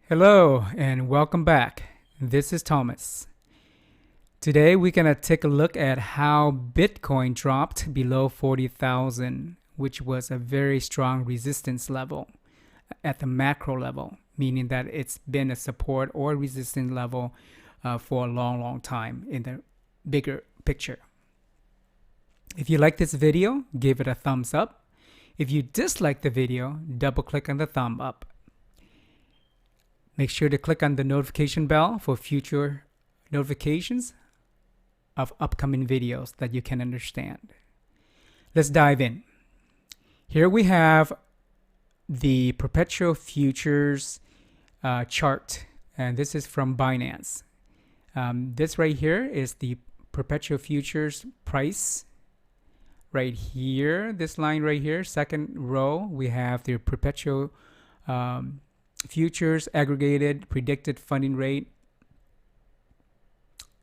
Hello and welcome back. This is Thomas. Today we're going to take a look at how Bitcoin dropped below 40,000, which was a very strong resistance level at the macro level, meaning that it's been a support or resistance level for a long time in the bigger picture. If you like this video, give it a thumbs up. If you dislike the video, double click on the thumb up. Make sure to click on the notification bell for future notifications of upcoming videos that you can understand. Let's dive in. Here we have the perpetual futures chart, and this is from Binance. This right here is the perpetual futures price. Right here, this line right here, second row, we have the perpetual futures aggregated predicted funding rate.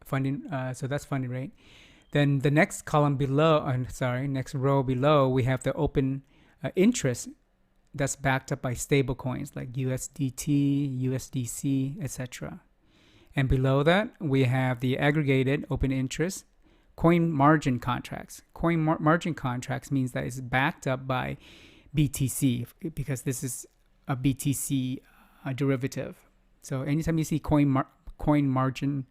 So that's funding rate. Then the next column below, next row below, we have the open interest that's backed up by stable coins like USDT, USDC, etc. And below that, we have the aggregated open interest coin margin contracts. Coin margin contracts means that it's backed up by BTC because this is a BTC derivative. So anytime you see coin margin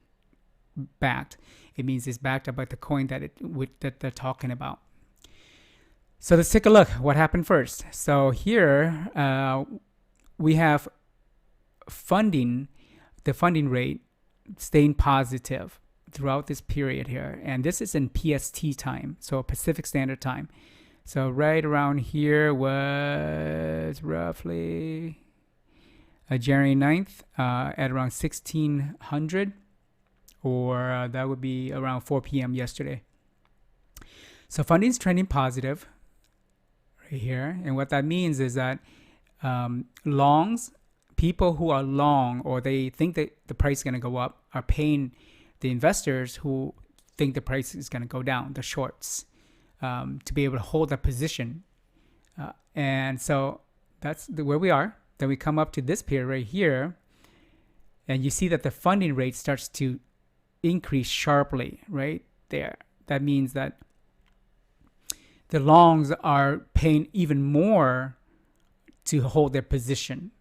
backed, it means it's backed up by the coin that they're talking about. So let's take a look what happened first. So here we have the funding rate staying positive throughout this period here, and this is in PST time, so Pacific Standard Time. So right around here was roughly January 9th at around 1600, or that would be around 4 p.m. yesterday. So funding is trending positive right here, and what that means is that people who are long or they think that the price is going to go up are paying the investors who think the price is going to go down, the shorts, to be able to hold that position. And so that's where we are. Then we come up to this period right here, and you see that the funding rate starts to increase sharply right there. That means that the longs are paying even more to hold their position.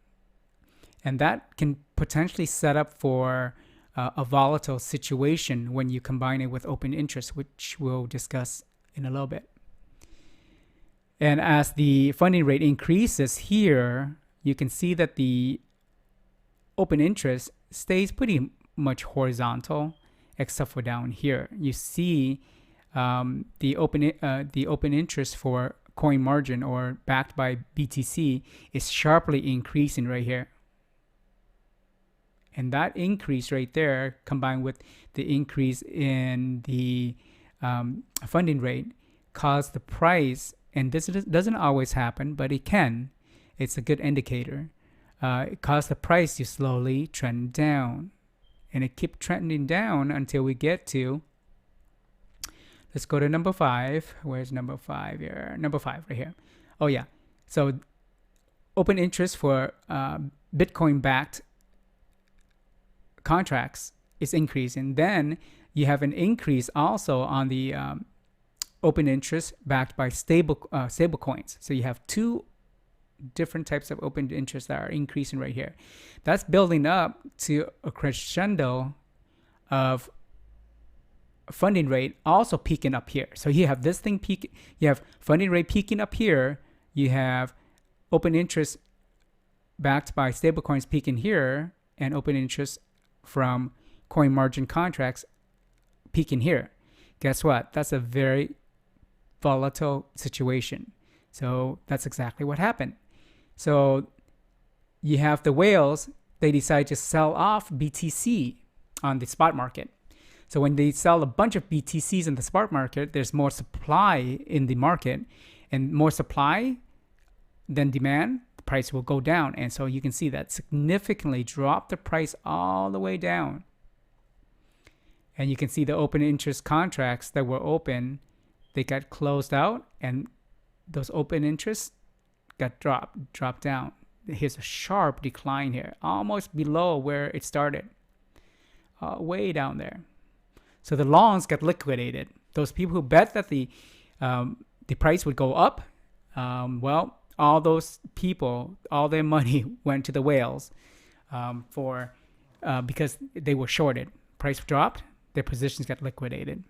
And that can potentially set up for a volatile situation when you combine it with open interest, which we'll discuss in a little bit. And as the funding rate increases here, you can see that the open interest stays pretty much horizontal, except for down here. You see the open interest for coin margin or backed by BTC is sharply increasing right here. And that increase right there, combined with the increase in the funding rate, caused the price, and this doesn't always happen, but it can. It's a good indicator. It caused the price to slowly trend down. And it kept trending down until we get to, let's go to number 5. Where's number 5 here? Number 5 right here. Oh yeah. So open interest for Bitcoin-backed contracts is increasing. Then you have an increase also on the open interest backed by stable coins. So you have two different types of open interest that are increasing right here. That's building up to a crescendo of funding rate also peaking up here. So you have this thing peak. You have funding rate peaking up here. You have open interest backed by stable coins peaking here, and open interest from coin margin contracts peaking here. Guess what? That's a very volatile situation. So that's exactly what happened. So you have the whales, they decide to sell off BTC on the spot market. So when they sell a bunch of BTCs in the spot market, there's more supply in the market, and more supply than demand, the price will go down. And so you can see that significantly dropped the price all the way down. And you can see the open interest contracts that were open, they got closed out, and those open interests got dropped down. here's a sharp decline here, almost below where it started, way down there. So the longs got liquidated. Those people who bet that the price would go up, well, all those people, all their money went to the whales because they were shorted. Price dropped, their positions got liquidated.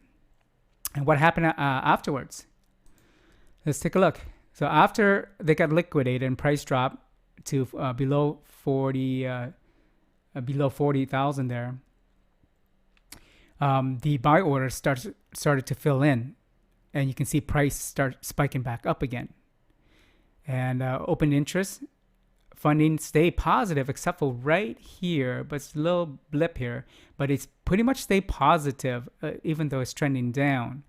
And what happened afterwards? Let's take a look. So after they got liquidated and price dropped to below 40,000 there, the buy orders started to fill in, and you can see price start spiking back up again. And open interest funding stayed positive except for right here, but it's a little blip here. But it's pretty much stayed positive even though it's trending down.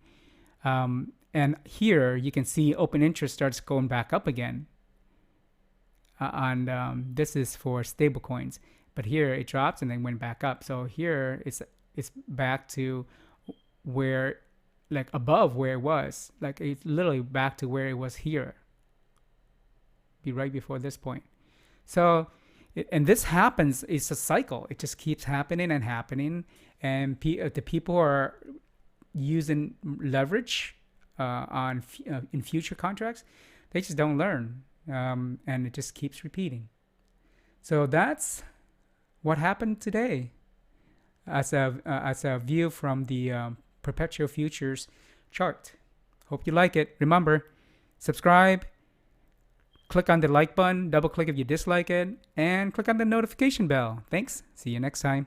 And here you can see open interest starts going back up again. This is for stable coins, but here it drops and then went back up. So here it's back to where, like above where it was, like it's literally back to where it was here. Be right before this point. So, and this happens. It's a cycle. It just keeps happening and happening. And the people who are using leverage in future contracts, they just don't learn, and it just keeps repeating. So that's what happened today, as a view from the perpetual futures chart. Hope you like it. Remember, subscribe. Click on the like button, double click if you dislike it, and click on the notification bell. Thanks. See you next time.